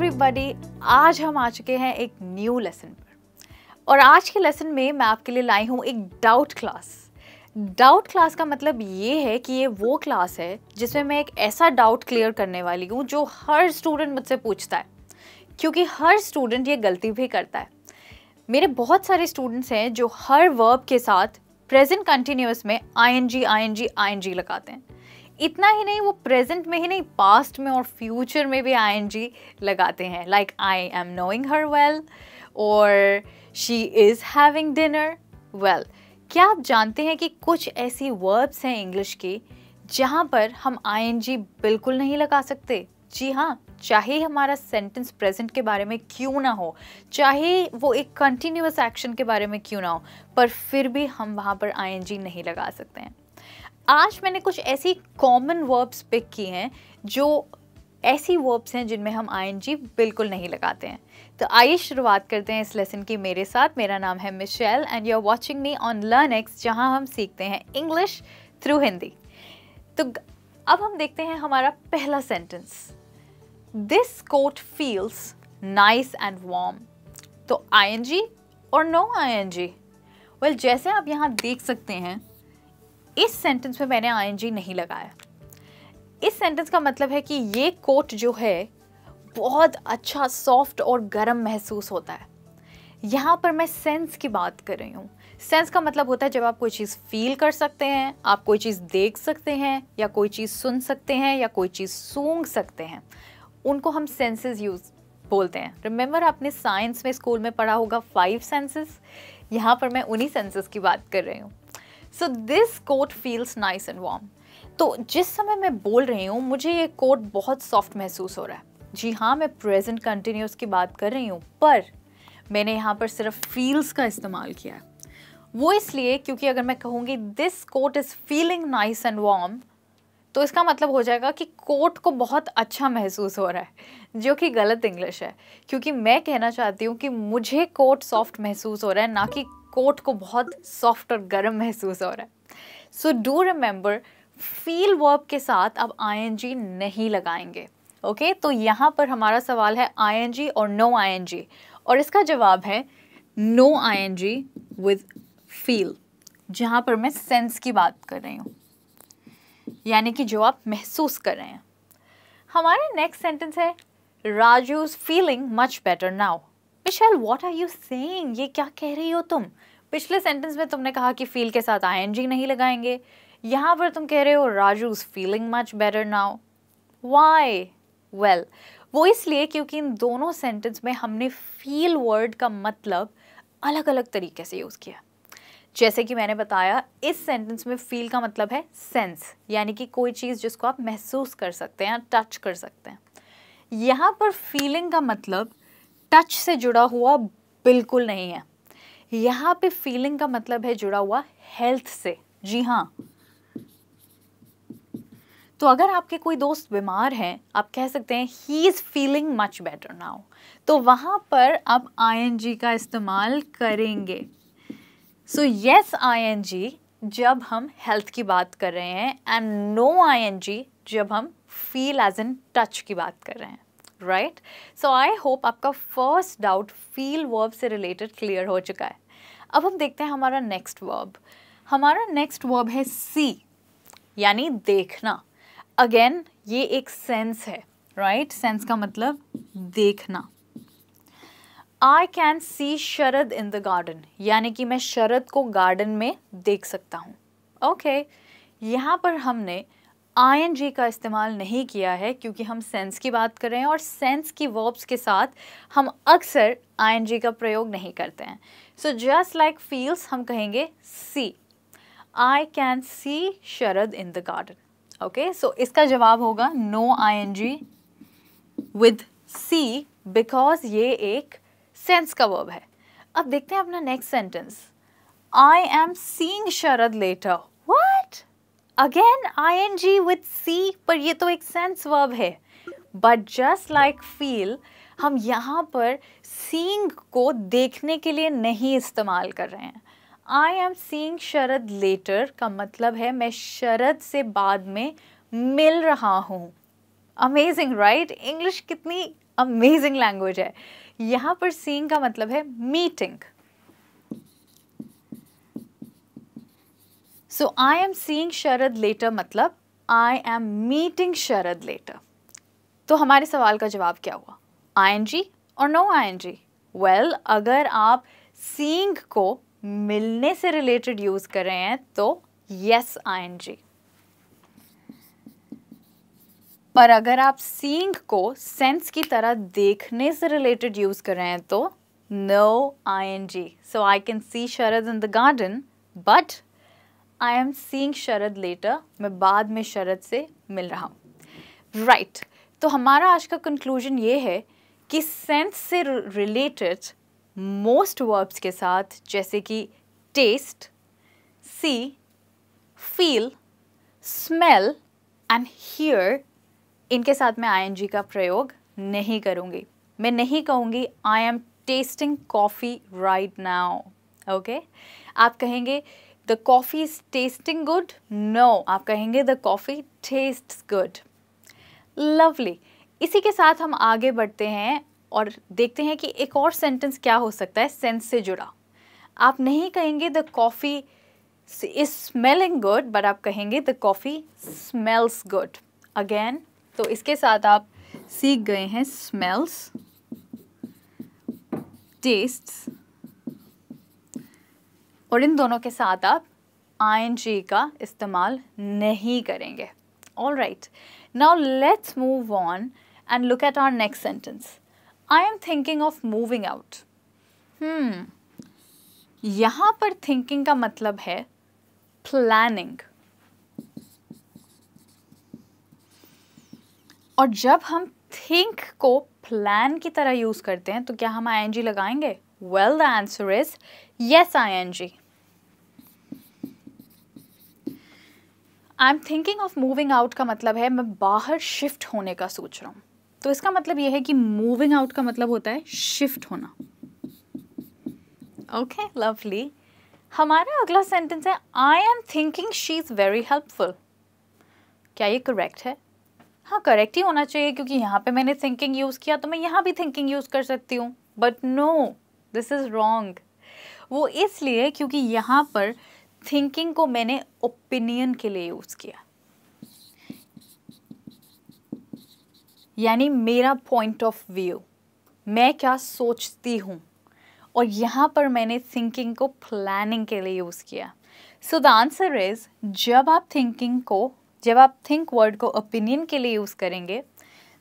Everybody, आज हम आ चुके हैं एक न्यू लेसन पर और आज के लेसन में मैं आपके लिए लाई हूँ एक डाउट क्लास। डाउट क्लास का मतलब ये है कि ये वो क्लास है जिसमें मैं एक ऐसा डाउट क्लियर करने वाली हूँ जो हर स्टूडेंट मुझसे पूछता है, क्योंकि हर स्टूडेंट ये गलती भी करता है। मेरे बहुत सारे स्टूडेंट्स हैं जो हर वर्ब के साथ प्रेजेंट कंटिन्यूअस में ing लगाते हैं। इतना ही नहीं, वो प्रेजेंट में ही नहीं, पास्ट में और फ्यूचर में भी ing लगाते हैं, like I am knowing her well और she is having dinner well. क्या आप जानते हैं कि कुछ ऐसी वर्ब्स हैं इंग्लिश की जहाँ पर हम ing बिल्कुल नहीं लगा सकते? जी हाँ, चाहे हमारा सेंटेंस प्रेजेंट के बारे में क्यों ना हो, चाहे वो एक कंटिन्यूअस एक्शन के बारे में क्यों ना हो, पर फिर भी हम वहाँ पर ing नहीं लगा सकते हैं। आज मैंने कुछ ऐसी कॉमन वर्ब्स पिक की हैं जो ऐसी वर्ब्स हैं जिनमें हम ing बिल्कुल नहीं लगाते हैं। तो आइए शुरुआत करते हैं इस लेसन की मेरे साथ। मेरा नाम है Michelle and you are watching me on Learnex, जहां हम सीखते हैं इंग्लिश थ्रू हिंदी। तो अब हम देखते हैं हमारा पहला sentence, this coat feels nice and warm. तो ing और नो ing? वेल, जैसे आप यहाँ देख सकते हैं इस सेंटेंस में मैंने ing नहीं लगाया। इस सेंटेंस का मतलब है कि ये कोट जो है बहुत अच्छा, सॉफ्ट और गर्म महसूस होता है। यहाँ पर मैं सेंस की बात कर रही हूँ। सेंस का मतलब होता है जब आप कोई चीज़ फील कर सकते हैं, आप कोई चीज़ देख सकते हैं, या कोई चीज़ सुन सकते हैं, या कोई चीज़ सूंघ सकते हैं, उनको हम सेंसेस यूज बोलते हैं। रिमेंबर, आपने साइंस में स्कूल में पढ़ा होगा 5 सेंसेस। यहाँ पर मैं उन्हीं सेंसेस की बात कर रही हूँ। So this coat feels nice and warm. तो जिस समय मैं बोल रही हूँ मुझे ये कोट बहुत सॉफ्ट महसूस हो रहा है। जी हाँ, मैं प्रेजेंट कंटिन्यूअस की बात कर रही हूँ, पर मैंने यहाँ पर सिर्फ फील्स का इस्तेमाल किया है। वो इसलिए क्योंकि अगर मैं कहूँगी this coat is feeling nice and warm, तो इसका मतलब हो जाएगा कि कोट को बहुत अच्छा महसूस हो रहा है, जो कि गलत इंग्लिश है। क्योंकि मैं कहना चाहती हूँ कि मुझे कोट सॉफ्ट महसूस हो रहा है, ना कि कोट को बहुत सॉफ्ट और गर्म महसूस हो रहा है। So do remember, feel verb के साथ अब ing नहीं लगाएंगे। ओके, तो यहाँ पर हमारा सवाल है ing और नो ing, और इसका जवाब है नो ing विद फील, जहाँ पर मैं सेंस की बात कर रही हूँ, यानी कि जो आप महसूस कर रहे हैं। हमारा नेक्स्ट सेंटेंस है Raju's feeling much better now. Michelle, what are you saying? ये क्या कह रही हो तुम? पिछले सेंटेंस में तुमने कहा कि फील के साथ ing नहीं लगाएंगे, यहाँ पर तुम कह रहे हो Raju's feeling much better now. Why? Well, वो इसलिए क्योंकि इन दोनों सेंटेंस में हमने फील वर्ड का मतलब अलग अलग तरीके से यूज़ किया। जैसे कि मैंने बताया, इस सेंटेंस में फील का मतलब है सेंस, यानी कि कोई चीज़ जिसको आप महसूस कर सकते हैं, टच कर सकते हैं। यहाँ पर फीलिंग का मतलब टच से जुड़ा हुआ बिल्कुल नहीं है। यहाँ पे फीलिंग का मतलब है जुड़ा हुआ हेल्थ से। जी हाँ, तो अगर आपके कोई दोस्त बीमार हैं, आप कह सकते हैं he is feeling much better now, तो वहाँ पर आप ing का इस्तेमाल करेंगे। सो यस ing जब हम हेल्थ की बात कर रहे हैं, एंड नो ing जब हम फील एज इन टच की बात कर रहे हैं, राइट? सो आई होप आपका फर्स्ट डाउट फील वर्ब से रिलेटेड क्लियर हो चुका है। अब हम देखते हैं हमारा नेक्स्ट वर्ब। हमारा नेक्स्ट वर्ब है सी, यानी देखना। अगेन ये एक सेंस है, राइट? सेंस का मतलब देखना। आई can see Sharad in the garden, यानी कि मैं शरद को गार्डन में देख सकता हूँ। ओके, यहाँ पर हमने ing का इस्तेमाल नहीं किया है क्योंकि हम सेंस की बात कर रहे हैं, और सेंस की वर्ब्स के साथ हम अक्सर ing का प्रयोग नहीं करते हैं। सो जस्ट लाइक फील्स, हम कहेंगे see, I can see Sharad in the garden. Okay, so इसका जवाब होगा no ing with see, because ये एक सेंस का वर्ब है। अब देखते हैं अपना next sentence, I am seeing Sharad later. What? Again ing with see, पर ये तो एक सेंस वर्ब है। बट जस्ट लाइक फील, हम यहाँ पर सीइंग को देखने के लिए नहीं इस्तेमाल कर रहे हैं। I am seeing Sharad later का मतलब है मैं शरद से बाद में मिल रहा हूँ। Amazing, right? इंग्लिश कितनी अमेजिंग लैंग्वेज है। यहाँ पर सीइंग का मतलब है meeting. So I am seeing Sharad later मतलब I am meeting Sharad later. तो हमारे सवाल का जवाब क्या हुआ, ING और नो ING? वेल, अगर आप सीइंग को मिलने से रिलेटेड यूज कर रहे हैं तो yes ING, पर अगर आप सीइंग को सेंस की तरह देखने से रिलेटेड यूज कर रहे हैं तो no ING। So I can see Sharad in the garden but I am seeing Sharad later, मैं बाद में शरद से मिल रहा हूँ। राइट, तो हमारा आज का कंक्लूजन ये है कि सेंस से रिलेटेड मोस्ट वर्ब्स के साथ जैसे कि taste, see, feel, smell and hear, इनके साथ मैं ING का प्रयोग नहीं करूँगी। मैं नहीं कहूँगी I am tasting coffee right now. Okay, आप कहेंगे the coffee is tasting good? No, आप कहेंगे the coffee tastes good. Lovely. इसी के साथ हम आगे बढ़ते हैं और देखते हैं कि एक और सेंटेंस क्या हो सकता है सेंस से जुड़ा। आप नहीं कहेंगे the coffee is smelling good, but आप कहेंगे the coffee smells good. Again, तो इसके साथ आप सीख गए हैं स्मेल्स, टेस्ट्स, और इन दोनों के साथ आप ING का इस्तेमाल नहीं करेंगे। All right, now let's move on and look at our next sentence. I am thinking of moving out. यहाँ पर thinking का मतलब है planning. और जब हम think को plan की तरह यूज करते हैं तो क्या हम ING लगाएंगे? Well, the answer is yes ING. I am thinking of moving out का मतलब है मैं बाहर शिफ्ट होने का सोच रहा हूँ। तो इसका मतलब यह है कि मूविंग आउट का मतलब होता है शिफ्ट होना। Okay, lovely. हमारा अगला सेंटेंस है I am thinking she is very helpful. क्या ये करेक्ट है? हाँ, करेक्ट ही होना चाहिए क्योंकि यहाँ पे मैंने थिंकिंग यूज़ किया तो मैं यहाँ भी थिंकिंग यूज़ कर सकती हूँ। But no, this is wrong. वो इसलिए क्योंकि यहाँ पर थिंकिंग को मैंने ओपिनियन के लिए यूज़ किया, यानी मेरा पॉइंट ऑफ व्यू, मैं क्या सोचती हूँ, और यहाँ पर मैंने थिंकिंग को प्लानिंग के लिए यूज़ किया। सो द आंसर इज जब आप थिंक वर्ड को ओपिनियन के लिए यूज़ करेंगे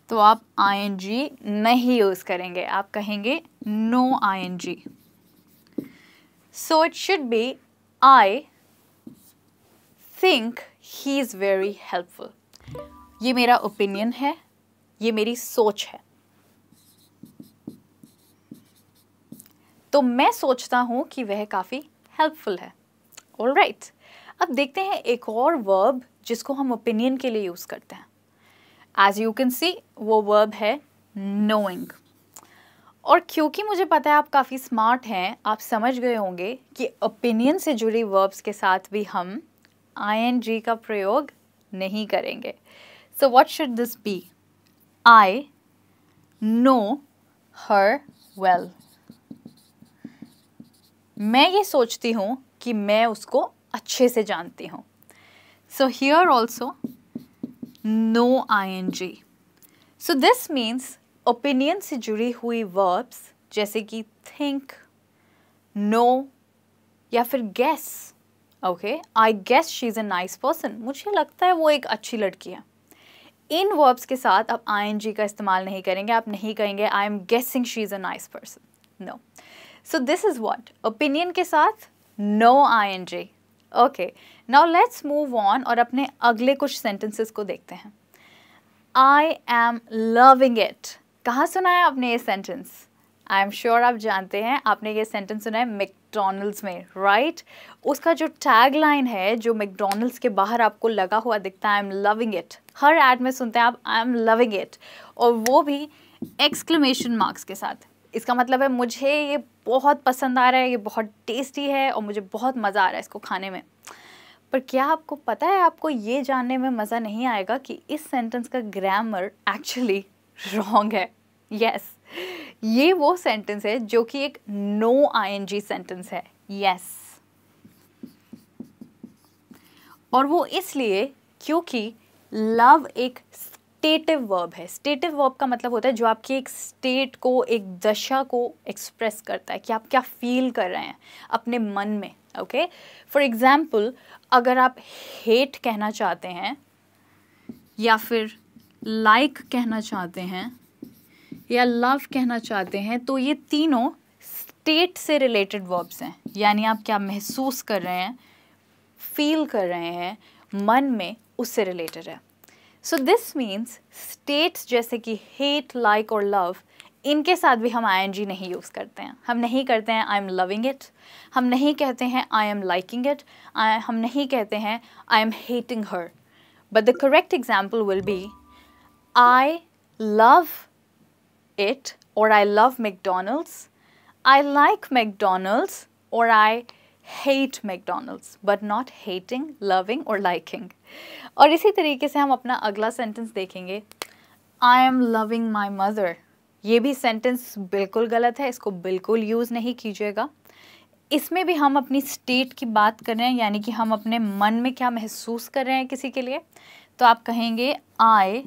तो आप ING नहीं यूज़ करेंगे, आप कहेंगे no ING। So it should be I think he is very helpful. ये मेरा ओपिनियन है, ये मेरी सोच है। तो मैं सोचता हूँ कि वह काफ़ी हेल्पफुल है। ऑलराइट, अब देखते हैं एक और वर्ब जिसको हम ओपिनियन के लिए यूज़ करते हैं। एज यू कैन सी, वो वर्ब है नोइंग। और क्योंकि मुझे पता है आप काफ़ी स्मार्ट हैं, आप समझ गए होंगे कि ओपिनियन से जुड़ी वर्ब्स के साथ भी हम ING का प्रयोग नहीं करेंगे। So what should this be? I know her well. मैं ये सोचती हूँ कि मैं उसको अच्छे से जानती हूँ। So here also no ING। So this means opinion से जुड़ी हुई वर्ब्स जैसे कि थिंक, नो या फिर guess. Okay, I guess she is a nice person. मुझे लगता है वो एक अच्छी लड़की है। इन वर्ब्स के साथ आप ING का इस्तेमाल नहीं करेंगे। आप नहीं कहेंगे I am guessing she is a nice person. No. So this is what, opinion के साथ no ING। Okay, now let's move on और अपने अगले कुछ सेंटेंसेस को देखते हैं। I am loving it. कहाँ सुना है आपने ये सेंटेंस? आई एम श्योर आप जानते हैं, आपने ये सेंटेंस सुना है मैकडॉनल्ड्स में, राइट? उसका जो टैग लाइन है, जो मैकडॉनल्ड्स के बाहर आपको लगा हुआ दिखता है, आई एम लविंग इट। हर एड में सुनते हैं आप आई एम लविंग इट, और वो भी एक्सक्लेमेशन मार्क्स के साथ। इसका मतलब है मुझे ये बहुत पसंद आ रहा है, ये बहुत टेस्टी है और मुझे बहुत मज़ा आ रहा है इसको खाने में। पर क्या आपको पता है, आपको ये जानने में मज़ा नहीं आएगा कि इस सेंटेंस का ग्रामर एक्चुअली रॉन्ग है। यस, ये वो सेंटेंस है जो कि एक नो आईएनजी सेंटेंस है। यस, और वो इसलिए क्योंकि लव एक स्टेटिव वर्ब है। स्टेटिव वर्ब का मतलब होता है जो आपकी एक स्टेट को, एक दशा को एक्सप्रेस करता है कि आप क्या फील कर रहे हैं अपने मन में। ओके, फॉर एग्जाम्पल अगर आप हेट कहना चाहते हैं या फिर लाइक कहना चाहते हैं या लव कहना चाहते हैं, तो ये तीनों स्टेट से रिलेटेड वर्ब्स हैं, यानी आप क्या महसूस कर रहे हैं, फील कर रहे हैं मन में, उससे रिलेटेड है। सो दिस मीन्स स्टेट्स जैसे कि हेट, लाइक और लव, इनके साथ भी हम आईएनजी नहीं यूज़ करते हैं। हम नहीं कहते हैं आई एम लविंग इट, हम नहीं कहते हैं आई एम लाइकिंग इट, हम नहीं कहते हैं I am hating her, but the correct example will be I love it, or I love McDonald's, I like McDonald's, or I hate McDonald's, but not hating, loving or liking. और इसी तरीके से हम अपना अगला सेंटेंस देखेंगे, I am loving my mother. ये भी सेंटेंस बिल्कुल गलत है, इसको बिल्कुल यूज़ नहीं कीजिएगा। इसमें भी हम अपनी स्टेट की बात कर रहे हैं, यानी कि हम अपने मन में क्या महसूस कर रहे हैं किसी के लिए। तो आप कहेंगे I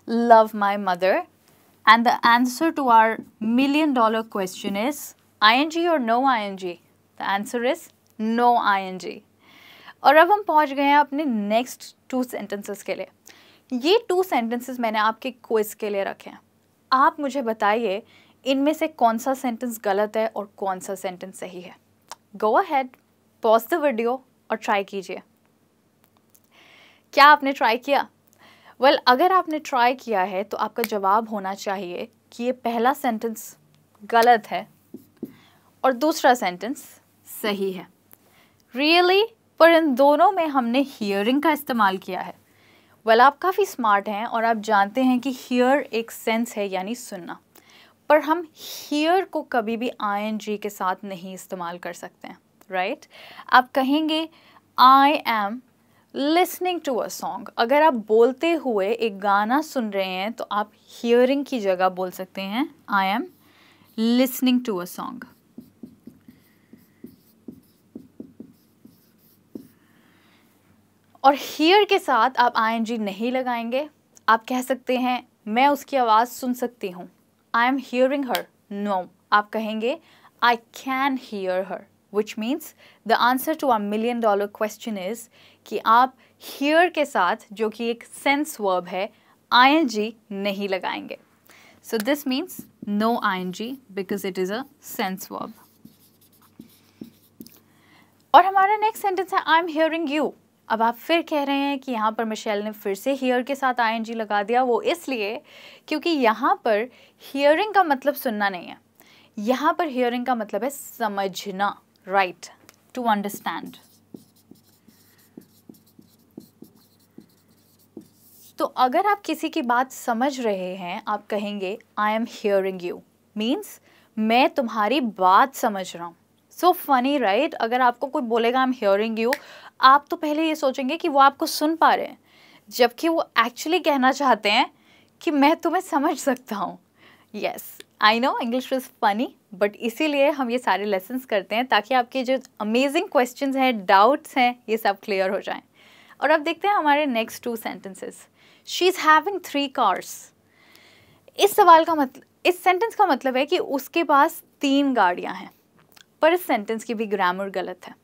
love my mother. And the answer to our $1 million question is ing or no ing? The answer is no ing. और अब हम पहुंच गए हैं अपने नेक्स्ट 2 सेंटेंसेस के लिए। ये 2 सेंटेंसेस मैंने आपके क्विज के लिए रखे हैं। आप मुझे बताइए इनमें से कौन सा सेंटेंस गलत है और कौन सा सेंटेंस सही है। Go ahead, pause the video और ट्राई कीजिए। क्या आपने ट्राई किया? वेल, अगर आपने ट्राई किया है तो आपका जवाब होना चाहिए कि ये पहला सेंटेंस गलत है और दूसरा सेंटेंस सही है। रियली? पर इन दोनों में हमने हियरिंग का इस्तेमाल किया है। वेल, आप काफ़ी स्मार्ट हैं और आप जानते हैं कि हियर एक सेंस है, यानी सुनना, पर हम हियर को कभी भी आईएनजी के साथ नहीं इस्तेमाल कर सकते हैं, राइट? आप कहेंगे I am listening to a song. अगर आप बोलते हुए एक गाना सुन रहे हैं तो आप हियरिंग की जगह बोल सकते हैं I am listening to a song. और हियर के साथ आप आईएनजी नहीं लगाएंगे। आप कह सकते हैं मैं उसकी आवाज़ सुन सकती हूँ, I am hearing her. No, आप कहेंगे I can hear her, which means the answer to our $1 million question is कि आप hear के साथ, जो कि एक sense verb है, ing नहीं लगाएंगे. So this means no ing because it is a sense verb. और हमारा next sentence है I'm hearing you. अब आप फिर कह रहे हैं कि यहाँ पर मिशेल ने फिर से hear के साथ ing लगा दिया। वो इसलिए क्योंकि यहाँ पर hearing का मतलब सुनना नहीं है, यहाँ पर hearing का मतलब है समझना, right, to understand. तो अगर आप किसी की बात समझ रहे हैं, आप कहेंगे I am hearing you, means मैं तुम्हारी बात समझ रहा हूँ. So funny, right? अगर आपको कोई बोलेगा I'm hearing you, आप तो पहले ये सोचेंगे कि वो आपको सुन पा रहे हैं, जबकि वो एक्चुअली कहना चाहते हैं कि मैं तुम्हें समझ सकता हूँ. Yes, I know English is funny, but इसीलिए हम ये सारे लेसन्स करते हैं ताकि आपके जो अमेजिंग क्वेश्चंस हैं, डाउट्स हैं, ये सब क्लियर हो जाएं. और अब देखते हैं हमारे next 2 sentences. She is having 3 cars. इस सवाल का मतलब, इस सेंटेंस का मतलब है कि उसके पास 3 गाड़ियां हैं, पर इस सेंटेंस की भी ग्रामर गलत है.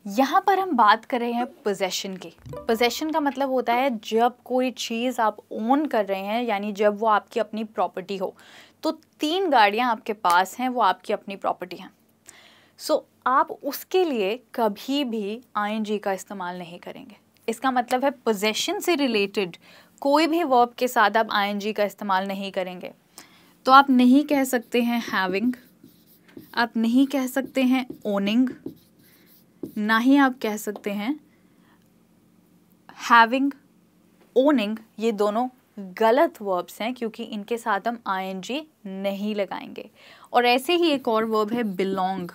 यहाँ पर हम बात कर रहे हैं पोजेशन की. पोजेशन का मतलब होता है जब कोई चीज़ आप ओन कर रहे हैं, यानी जब वो आपकी अपनी प्रॉपर्टी हो. तो 3 गाड़ियाँ आपके पास हैं, वो आपकी अपनी प्रॉपर्टी हैं. सो आप उसके लिए कभी भी आईएनजी का इस्तेमाल नहीं करेंगे. इसका मतलब है पोजेशन से रिलेटेड कोई भी वर्ब के साथ आप आईएनजी का इस्तेमाल नहीं करेंगे. तो आप नहीं कह सकते हैं हैविंग, आप नहीं कह सकते हैं ओनिंग, ना ही आप कह सकते हैं हैविंग. ओनिंग ये दोनों गलत वर्ब्स हैं क्योंकि इनके साथ हम आईएनजी नहीं लगाएंगे. और ऐसे ही एक और वर्ब है बिलोंग,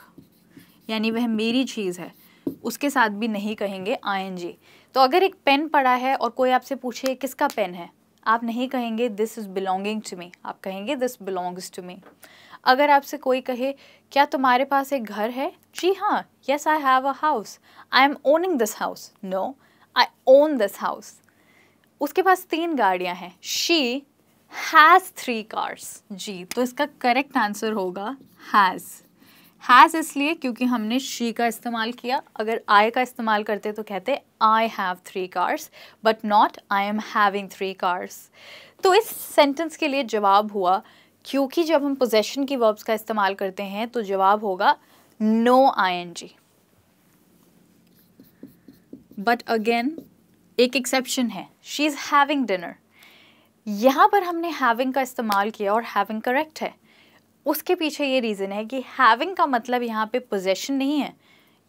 यानी वह मेरी चीज़ है. उसके साथ भी नहीं कहेंगे ing। तो अगर एक पेन पड़ा है और कोई आपसे पूछे किसका पेन है, आप नहीं कहेंगे this is belonging to me, आप कहेंगे दिस बिलोंग्स टू मी। अगर आपसे कोई कहे क्या तुम्हारे पास एक घर है, जी हाँ, yes I have a house, I am owning this house, no I own this house. उसके पास 3 गाड़ियाँ हैं, शी हैज़ 3 कार्स। जी, तो इसका करेक्ट आंसर होगा हैज़। हैज़ इसलिए क्योंकि हमने शी का इस्तेमाल किया। अगर आई का इस्तेमाल करते तो कहते I have 3 cars, but not I am having 3 cars. तो इस सेंटेंस के लिए जवाब हुआ, क्योंकि जब हम पोजेशन की वर्ब्स का इस्तेमाल करते हैं तो जवाब होगा नो ing। बट अगेन एक एक्सेप्शन है, शी इज़ हैविंग डिनर। यहाँ पर हमने हैविंग का इस्तेमाल किया और हैविंग करेक्ट है। उसके पीछे ये रीज़न है कि हैविंग का मतलब यहाँ पे पोजेशन नहीं है,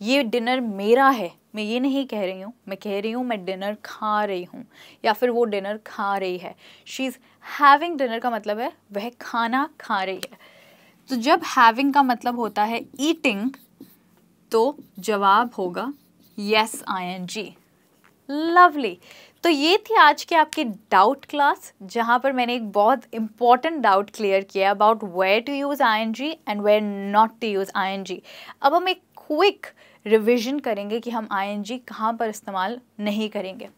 ये डिनर मेरा है, मैं ये नहीं कह रही हूँ, मैं कह रही हूँ मैं डिनर खा रही हूँ या फिर वो डिनर खा रही है। शी इज़ हैविंग डिनर का मतलब है वह खाना खा रही है। तो जब हैविंग का मतलब होता है ईटिंग तो जवाब होगा यस ing। लवली। तो ये थी आज की आपकी डाउट क्लास, जहाँ पर मैंने एक बहुत इंपॉर्टेंट डाउट क्लियर किया about where to use ing and where not to use ing। अब हम एक क्विक रिवीजन करेंगे कि हम ing कहाँ पर इस्तेमाल नहीं करेंगे।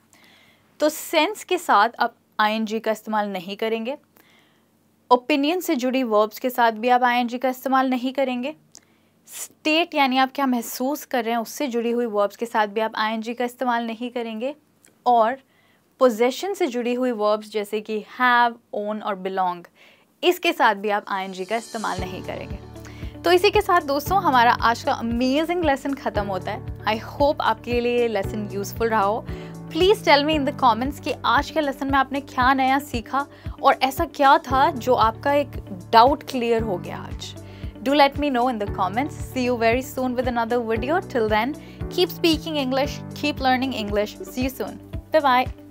तो सेंस के साथ अब ing का इस्तेमाल नहीं करेंगे, ओपिनियन से जुड़ी वर्ब्स के साथ भी आप ing का इस्तेमाल नहीं करेंगे, स्टेट यानी आप क्या महसूस कर रहे हैं उससे जुड़ी हुई वर्ब्स के साथ भी आप ing का इस्तेमाल नहीं करेंगे, और पोजेशन से जुड़ी हुई वर्ब्स जैसे कि हैव, ओन और बिलोंग, इसके साथ भी आप ing का इस्तेमाल नहीं करेंगे। तो इसी के साथ दोस्तों हमारा आज का अमेजिंग लेसन ख़त्म होता है। आई होप आपके लिए ये लेसन यूज़फुल रहा हो। Please tell me in the comments कि आज के लेसन में आपने क्या नया सीखा और ऐसा क्या था जो आपका एक डाउट क्लियर हो गया आज। Do let me know in the comments. See you very soon with another video. Till then, keep speaking English, keep learning English. See you soon. Bye-bye.